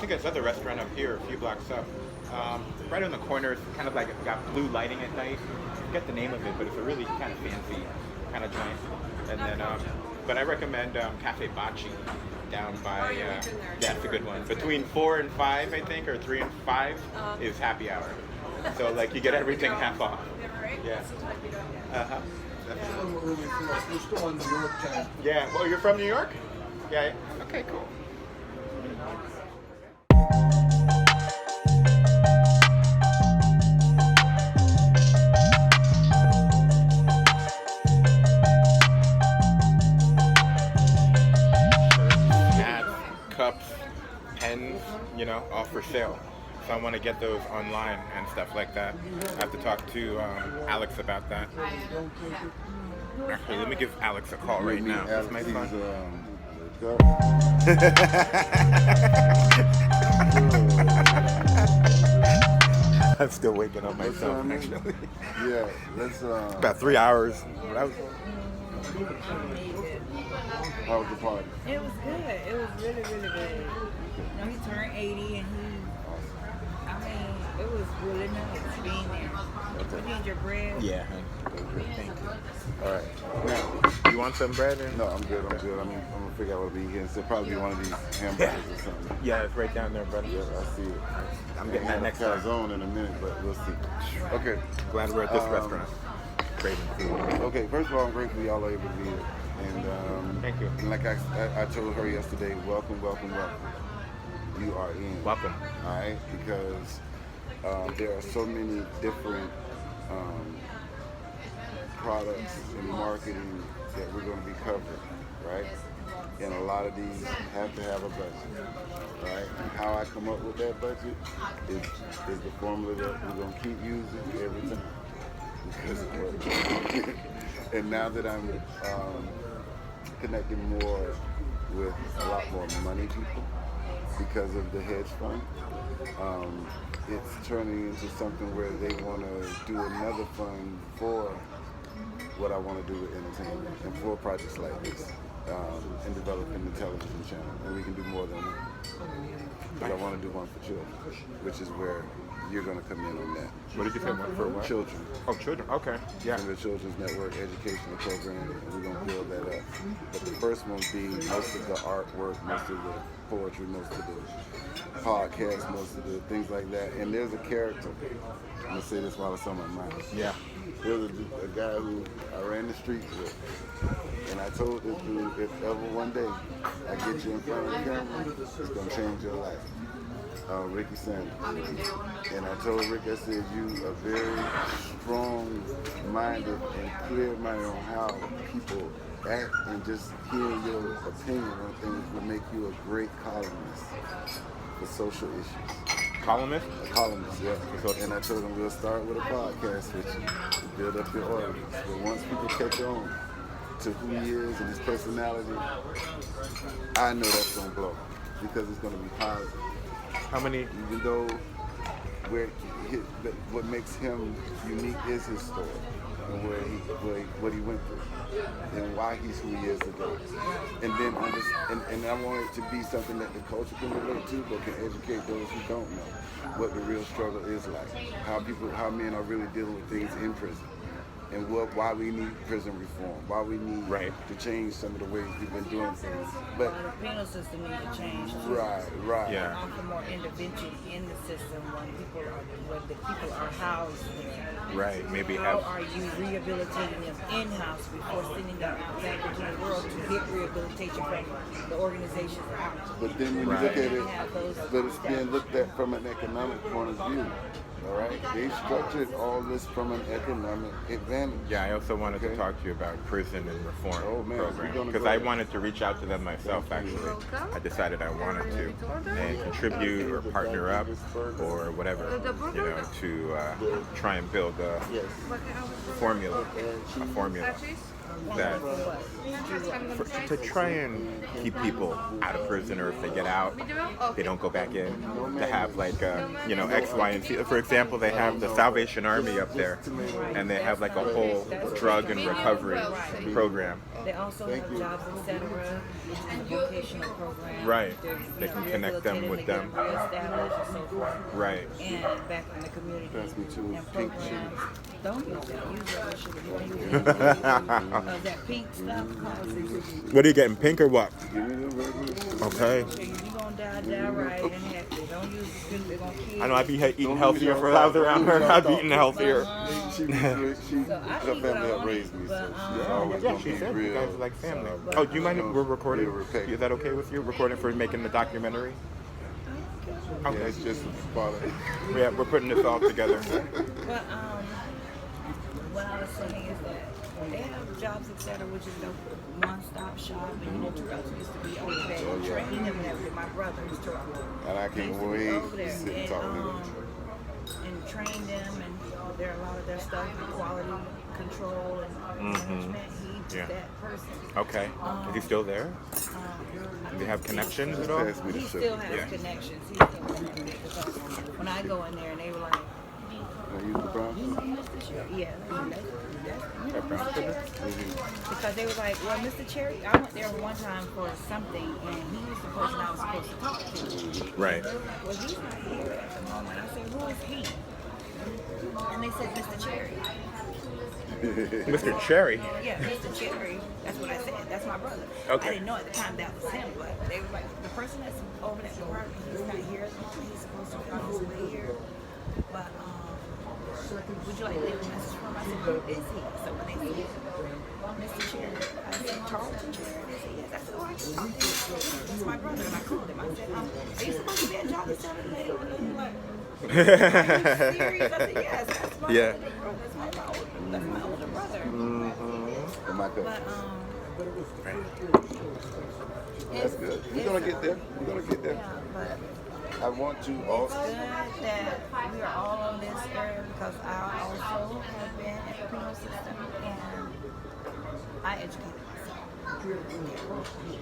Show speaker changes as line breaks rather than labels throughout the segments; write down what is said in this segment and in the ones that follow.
think there's another restaurant up here, a few blocks up. Right on the corner, it's kind of like it's got blue lighting at night. I forget the name of it, but it's a really kind of fancy kind of joint. And then, but I recommend Cafe Bocce down by, that's a good one. Between 4 and 5, I think, or 3 and 5 is happy hour. So like you get everything half off. Yeah. Uh-huh.
We're still on New York time.
Yeah. Well, you're from New York? Yeah. Okay, cool. Cups, pens, you know, all for sale. So I want to get those online and stuff like that. I have to talk to Alex about that. Actually, let me give Alex a call right now. That's my phone. I'm still waking up myself, actually.
Yeah, let's.
About 3 hours.
How was the party?
It was good. It was really, really good. You know, he turned 80 and it was really nice being there. You need your bread?
Yeah. Thank you. All right. Now, you want some bread? Or?
No, I'm good. I'm good. I'm gonna figure out what we get. It'll probably be one of these hamburgers or something.
Yeah, it's right down there, brother.
Yeah, I see it.
I'm getting that next time.
Calzone in a minute, but we'll see. Okay.
Glad we're at this restaurant. Craving food.
Okay, first of all, I'm grateful y'all are able to be here. And
thank you.
And like I told her yesterday, welcome, welcome, welcome. You are in.
Welcome.
All right, because there are so many different products and marketing that we're going to be covering, right? And a lot of these have to have a budget, right? And how I come up with that budget is the formula that we're going to keep using every time because it works. And now that I'm connecting more with a lot more money people because of the hedge fund, it's turning into something where they want to do another fund for what I want to do with entertainment and for projects like this, and developing the television channel. And we can do more than that. But I want to do one for children, which is where you're going to come in on that.
What did you say? One for what?
Children.
Oh, children. Okay. Yeah.
And the Children's Network educational program, and we're going to build that up. But the first one being most of the artwork, most of the poetry, most of the podcasts, most of the things like that. And there's a character. I'm going to say this while it's on my mind.
Yeah.
There's a guy who I ran the streets with. And I told this dude, if ever one day I get you in front of the camera, it's going to change your life. Ricky Sanders. And I told Rick, I said, you are very strong-minded and clear-minded on how people act, and just hearing your opinion on things will make you a great columnist for social issues.
Columnist?
A columnist, yeah. And I told him we'll start with a podcast with you to build up your audience. But once people catch on to who he is and his personality, I know that's going to blow because it's going to be positive.
How many?
Even though what makes him unique is his story and what he went through and why he's who he is today. And then and I want it to be something that the culture can relate to, but can educate those who don't know what the real struggle is like, how men are really dealing with things in prison. And why we need prison reform, why we need to change some of the ways we've been doing things. But
the penal system needs to change too.
Right.
Yeah.
For more intervention in the system when the people are housed there.
Right. Maybe
how are you rehabilitating them in-house before sending them back into the world to get rehabilitation from the organizations out?
But then when you look at it, but it's being looked at from an economic point of view. All right, they structured all this from an economic advantage.
Yeah, I also wanted to talk to you about prison and reform program because I wanted to reach out to them myself. Actually, I decided I wanted to and contribute or partner up or whatever, you know, to try and build a formula. that
For what?
to try and keep people out of prison, or if they get out, they don't go back in. To have like X, Y, and Z. For example, they have the Salvation Army up there, and they have like a whole drug and recovery program.
They also have jobs, etc. Which is a vocational program.
Right.
They're,
They can connect them with them.
Reestablished and so forth.
Right.
And back in the community.
Pass me two
And
pink
programs. Don't use that. Use that sugar. You don't use it. That pink stuff causes.
What are you getting, pink or what?
Give me the regular.
Okay.
You're gonna die right and happy. Don't use it because they're gonna kill you.
I know I'd be eating healthier if I was around her. I'd be eating healthier.
Her family helped raise me, so she's always
Yeah,
gonna
she
be
said you
real.
guys are like family. Oh, do you mind if we're recording? Is that okay with you? Recording for making the documentary?
Yeah,
Okay.
it's just a part of it.
Yeah, we're putting this all together.
But what I was saying is that they have jobs, etc., which is the one-stop shop. And Terrell used to be over there, training them and everything. My brother is Terrell.
And I
He
can't
used to be
wait
over
to
there
sit and talk to them.
and train them, and there are a lot of their stuff, quality control and management. He's that person.
Okay. Is he still there? Do they have connections at all?
Pass me the
He
sugar.
still has connections. He still connected because when I go in there and they were like,
Can I use the brown sugar?
yeah,
That brown sugar?
because they were like, well, Mr. Cherry, I went there one time for something, and he was the person I was supposed to talk to.
Right.
And they were like, well, he's not here at the moment. I said, who is he? And they said, Mr. Cherry.
Mr. Cherry?
Yeah, Mr. Cherry. That's what I said. That's my brother.
Okay.
I didn't know at the time that was him, but they were like, the person that's over that department, he's not here. He's supposed to be on his way here. But, would you like to leave a message for him? I said, who is he? So when they said, Mr. Cherry, I said, Charlton Cherry. They said, yes. I said, oh, I can talk to him. That's my brother. And I called him. I said, are you supposed to be at job 7 today? And they were like, are you serious? I said, yes, that's my older brother. That's my older brother.
Oh my God.
But,
That's good. We're gonna get there. We're gonna get there.
yeah, but
I want to
it's
also.
good that we are all on this area because I also have been in the penal system and I educated myself.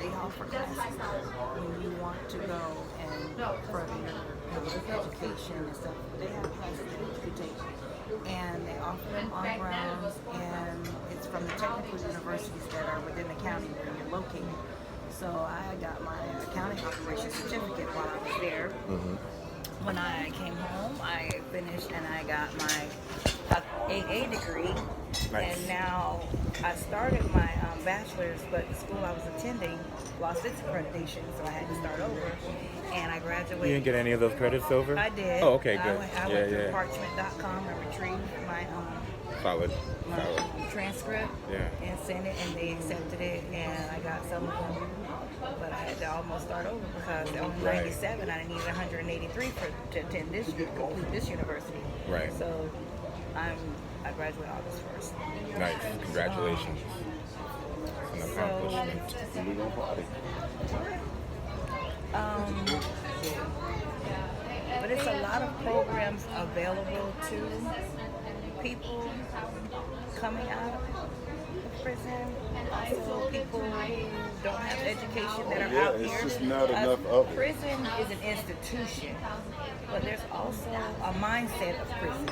They offer classes when you want to go and further your education and stuff. They have classes that you can take. And they offer them on grounds, and it's from the technical universities that are within the county where you're located. So I got my accounting operations certificate while I was there. When I came home, I finished and I got my AA degree.
Nice.
And now I started my bachelor's, but the school I was attending lost its accreditation, so I had to start over. And I graduated.
You didn't get any of those credits over?
I did.
Oh, okay, good.
I went to parchment.com and retrieved my
Solid.
transcript and sent it, and they accepted it, and I got some of them. But I had to almost start over because on 97, I needed 183 to attend this, complete this university.
Right.
So I graduate August 1st.
Nice. Congratulations. An accomplishment.
And we're gonna party.
But it's a lot of programs available to people coming out of prison. Also, people who don't have education that are out
it's
here.
just not enough of it.
Prison is an institution, but there's also a mindset of prison.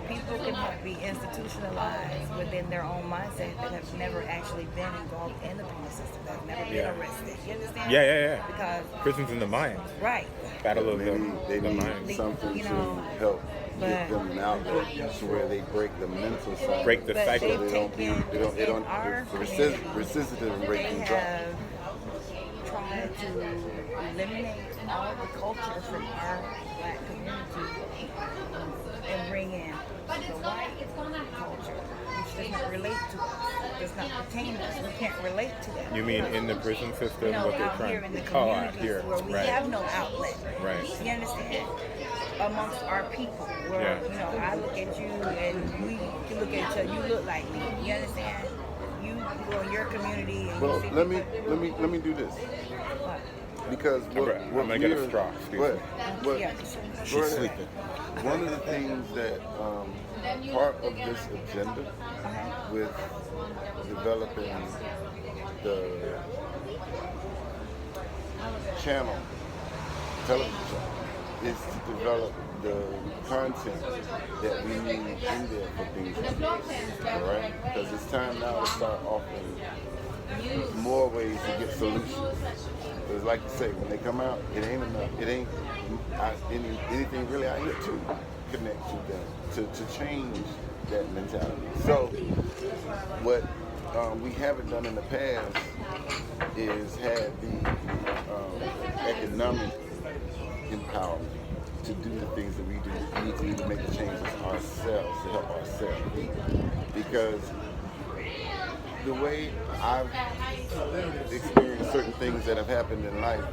People can be institutionalized within their own mindset that have never actually been involved in the penal system, that have never been arrested. You understand?
Yeah.
Because
Prison's in the mind.
right.
Battle of
They
the
need
mind.
something
You
to
know,
help
but-
get them an outlet to where they break the mental side.
Break the
But
cycle.
they've
They don't
in our
the
community,
recidivism
they
rate can drop.
have tried to eliminate all the culture from our black community and bring in the white culture, which does not relate to us, does not pertain to us. We can't relate to that.
You mean in the prison system,
You know,
what they're
out here
trying
in the
to out
communities
here,
where we
right?
have no outlet.
Right.
You understand? Amongst our people, where
Yeah.
you know, I look at you and we can look at each other. You look like me. You understand? You go in your community and
Well,
you see
let me do this.
What?
Because
I'm gonna get a straw. Excuse me.
what
Yeah.
She's sleeping.
one of the things that part of this agenda with developing the channel, television channel, is to develop the content that we need in there for things like this, all right? Because it's time now to start offering more ways to get solutions. Because like you say, when they come out, it ain't enough. It ain't anything really out here to connect to them, to change that mentality. So what we haven't done in the past is had the economic empowerment to do the things that we need to make the changes ourselves, to help ourselves. Because the way I've experienced certain things that have happened in life,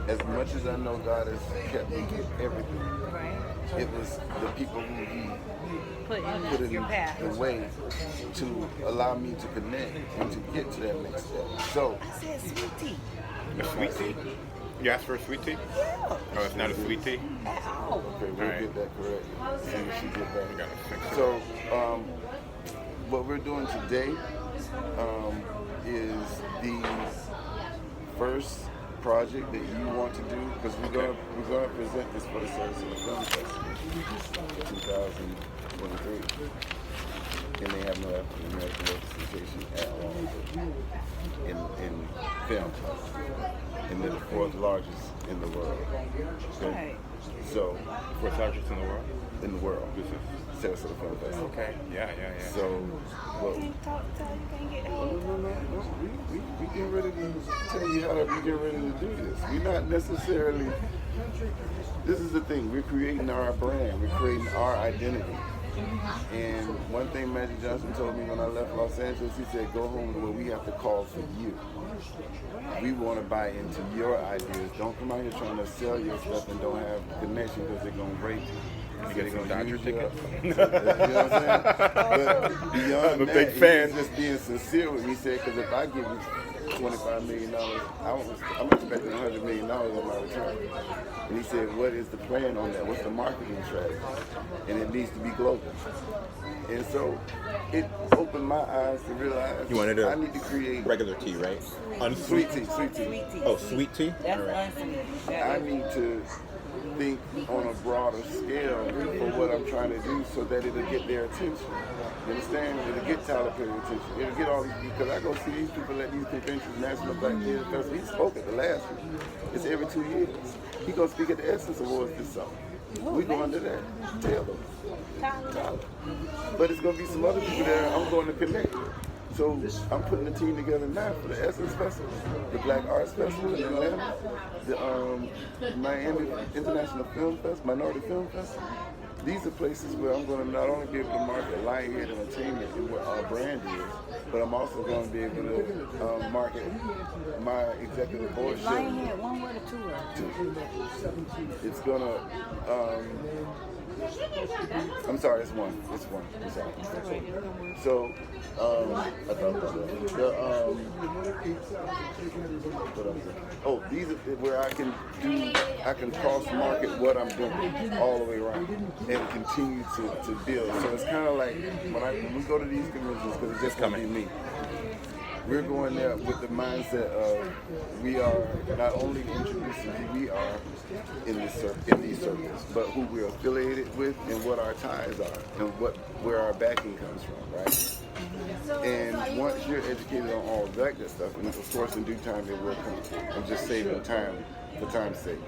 as much as I know God has kept me with everything,
Right.
it was the people who He
Put
put
in
in
your path.
the way to allow me to connect and to get to that next step. So,
I said sweet tea.
A sweet tea? You asked for a sweet tea?
Yeah.
Oh, it's not a sweet tea?
At all.
okay, we'll
Alright.
get that correct. See what she did
We
back.
gotta fix it.
So, what we're doing today is the first project that you want to do, because we're gonna present this for the Sarasota Film Festival 2023, and they have no African American representation at all in film, and they're the fourth largest in the world. Okay?
Right.
So,
Fourth largest in the world?
in the world,
This is
Sarasota Film Festival.
okay. Yeah.
So, what?
You can't talk to her, you can't get
No,
hold of her.
we getting ready to tell you how we get ready to do this. We're not necessarily. This is the thing. We're creating our brand. We're creating our identity. And one thing Magic Johnson told me when I left Los Angeles, he said, "Go home to where we have to call for you. We want to buy into your ideas. Don't come out here trying to sell your stuff and don't have connection because they're gonna rape you."
You get some Dodger tickets?
You know what I'm saying? But beyond
I'm a
that,
big
he
fan.
was just being sincere with me. He said, because if I give you $25 million, I'm expecting $100 million on my return. And he said, what is the plan on that? What's the marketing strategy? And it needs to be global. And so it opened my eyes to realize
You wanted
I
a
need to create
regular tea, right?
sweet
Unsweet.
tea, sweet tea.
Sweet tea.
Oh, sweet tea?
That's
All right.
unsweet.
I need to think on a broader scale for what I'm trying to do so that it'll get their attention. You understand? It'll get Tyler Perry attention. It'll get all these, because I go see these people at these conventions, National Black Theater Festival. He spoke at the last one. It's every 2 years. He gonna speak at the Essence Awards this summer. We going to that. Taylor. Tyler. But it's gonna be some other people there I'm going to connect with. So I'm putting a team together now for the Essence Festival, the Black Arts Festival in Atlanta, the Miami International Film Festival, Minority Film Festival. These are places where I'm going to not only be able to market Lionhead Entertainment and what our brand is, but I'm also going to be able to market my executive board show.
Lionhead, one word or two words?
It's gonna. I'm sorry, it's one. It's one. I'm sorry. So, I thought it was what else? Oh, these are where I can cross market what I'm doing all the way around and continue to build. So it's kind of like when we go to these conventions, because it's just gonna be me. We're going there with the mindset of we are not only introducing who we are in these circles, but who we're affiliated with and what our ties are and where our backing comes from, right? And once you're educated on all that good stuff, and of course in due time it will come. I'm just saving time for time's sake.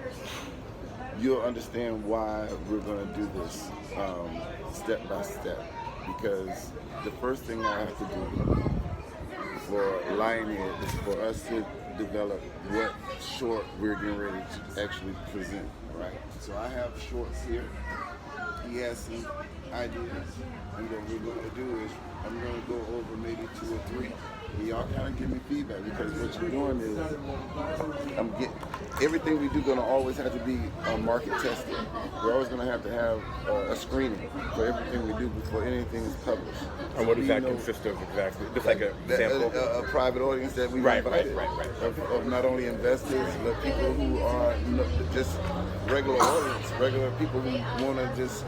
You'll understand why we're going to do this step by step, because the first thing I have to do for Lionhead is for us to develop what short we're getting ready to actually present, right? So I have shorts here. He has some ideas, and what we're going to do is I'm going to go over maybe 2 or 3 y'all kind of give me feedback, because what you're doing is everything we do gonna always have to be market tested. We're always gonna have a screening for everything we do before anything is published.
And what does that consist of exactly? Just like a sample?
A private audience that we invited of not only investors, but people who are just regular audience, regular people who want to just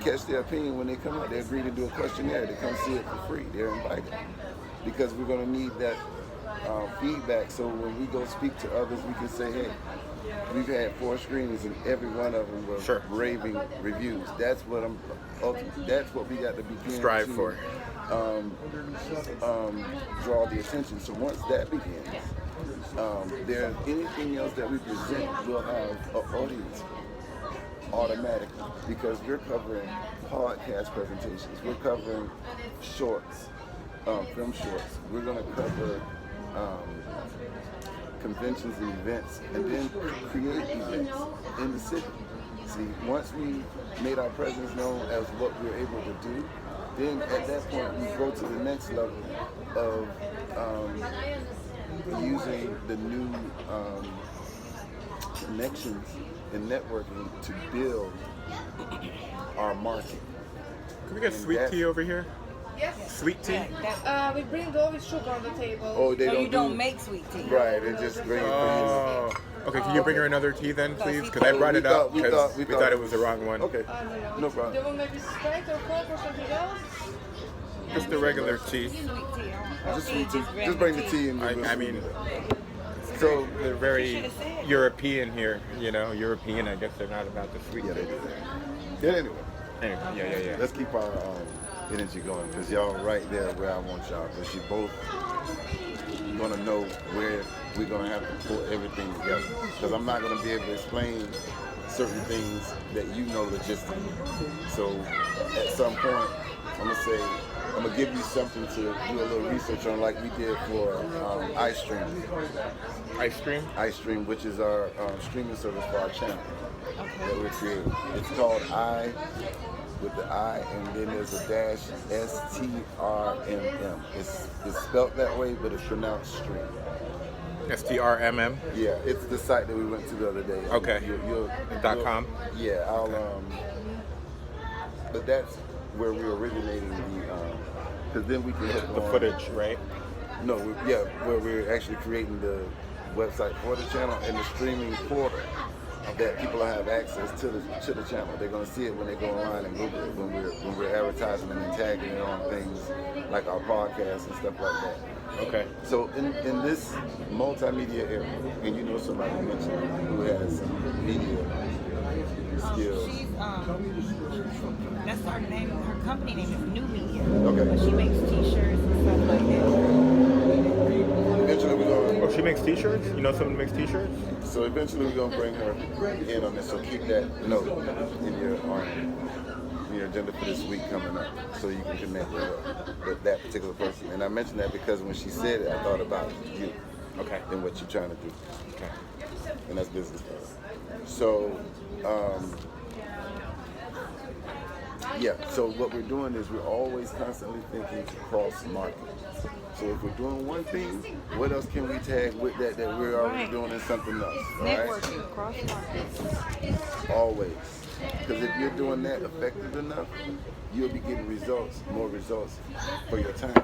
catch their opinion when they come out. They agree to do a questionnaire. They come see it for free. They're invited. Because we're going to need that feedback, so when we go speak to others, we can say, hey, we've had 4 screenings and every one of them was raving reviews. That's what we got to begin
strive
to
for.
Draw the attention. So once that begins, anything else that we present will have an audience automatically, because we're covering podcast presentations, we're covering shorts, film shorts. We're going to cover conventions and events, and then create events in the city. See, once we made our presence known as what we're able to do, then at that point we go to the next level of using the new connections and networking to build our market.
Can we get sweet tea over here?
Yes.
Sweet tea?
We bring the with sugar on the table.
Oh,
you don't make sweet tea.
Right, they just bring it for you.
Okay, can you bring her another tea then, please? Because I brought it up because we thought it was the wrong one.
Okay, no problem.
Do you want maybe Sprite or Coke or something else?
Just the regular tea.
Just sweet tea. Just bring the tea in.
I mean, so they're very European here, European. I guess they're not about the sweet.
Yeah, they do. Anyway.
Yeah.
Let's keep our energy going, because y'all right there where I want y'all, because you both gonna know where we're gonna have to pull everything together. Because I'm not gonna be able to explain certain things that you know logistically. So at some point, I'm gonna give you something to do a little research on, like we did for iStream. iStream, which is our streaming service for our channel that we're creating. It's called with the I, and then there's a dash STRMM. It's spelled that way, but it's pronounced stream.
STRMM?
Yeah, it's the site that we went to the other day.
Okay. .com?
Yeah, but that's where we're originating because then we can hit
the footage, right?
No, where we're actually creating the website for the channel and the streaming portal that people have access to the channel. They're gonna see it when they go online and Google it, when we're advertising and tagging it on things like our podcasts and stuff like that.
Okay.
So in this multimedia area, and you know somebody mentioned who has some media skills.
That's her name. Her company name is New Media.
Okay.
But she makes T-shirts and stuff like that.
Eventually we're going.
Oh, she makes T-shirts? You know someone who makes T-shirts?
So eventually we're gonna bring her in on this. So keep that note in your agenda for this week coming up, so you can connect with that particular person. And I mentioned that because when she said it, I thought about you.
Okay.
And what you're trying to do.
Okay.
And that's business. So, so what we're doing is we're always constantly thinking to cross market. So if we're doing one thing, what else can we tag with that we're already doing in something else?
Networking, cross markets.
Always. Because if you're doing that effective enough, you'll be getting more results for your time.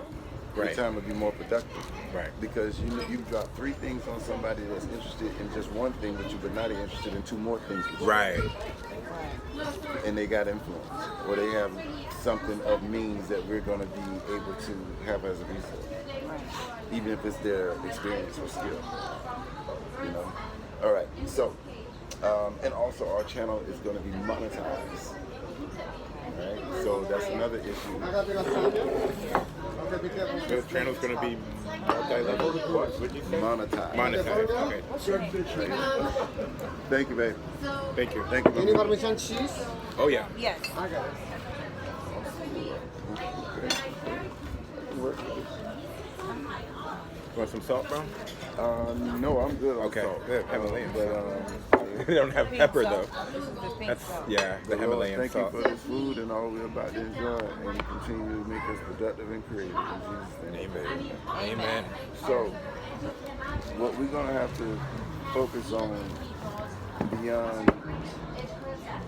Your time will be more productive.
Right.
Because you drop 3 things on somebody that's interested in just one thing, but you're not interested in 2 more things.
Right.
And they got influence, or they have something of means that we're going to be able to have as a resource, even if it's their experience or skill. All right. So, and also our channel is going to be monetized. All right. So that's another issue.
The channel's going to be multi-level? What would you say?
Monetized.
Monetized, okay.
Thank you, babe.
Thank you.
Thank you.
Any Parmesan cheese?
Oh, yeah.
Yes.
I got it.
Want some salt, bro?
No, I'm good on
Okay.
salt.
Good. Heavily.
But
They don't have
Pink
pepper
salt.
though.
This is the pink
That's
salt.
yeah, the
Lord,
Himalayan
thank
salt.
you for this food and all we're about to enjoy, and continue to make us productive and creative. In Jesus' name.
Amen. Amen.
So, what we're gonna have to focus on beyond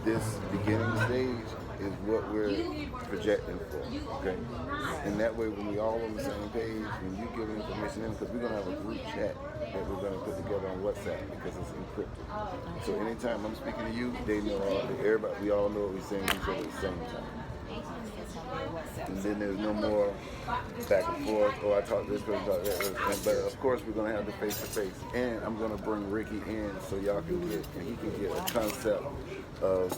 this beginning stage is what we're projecting for, okay? And that way, when we all on the same page, when you give information in, because we're gonna have a group chat that we're gonna put together on WhatsApp because it's encrypted. So anytime I'm speaking to you, they know everybody. We all know what we're saying to each other at the same time. And then there's no more back and forth. Oh, I talked this person, talked that person. But of course, we're gonna have the face to face, and I'm gonna bring Ricky in so y'all can get, and he can get a concept of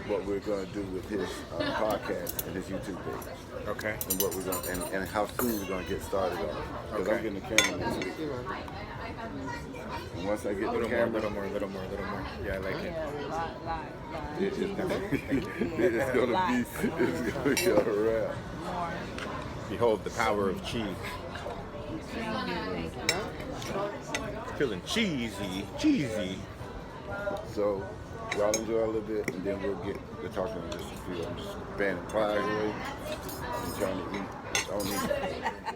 what we're gonna do with his podcast and his YouTube page,
Okay.
and what we're gonna, and how soon we're gonna get started on it. Because I'm
Okay.
getting the camera this week. And once I get the camera,
little more. Yeah, I like it.
it's gonna be a wrap.
Behold the power of cheese. Feeling cheesy.
So y'all enjoy a little bit, and then we'll get to talking in just a few. I'm just fanning flies away. I'm trying to eat. I don't need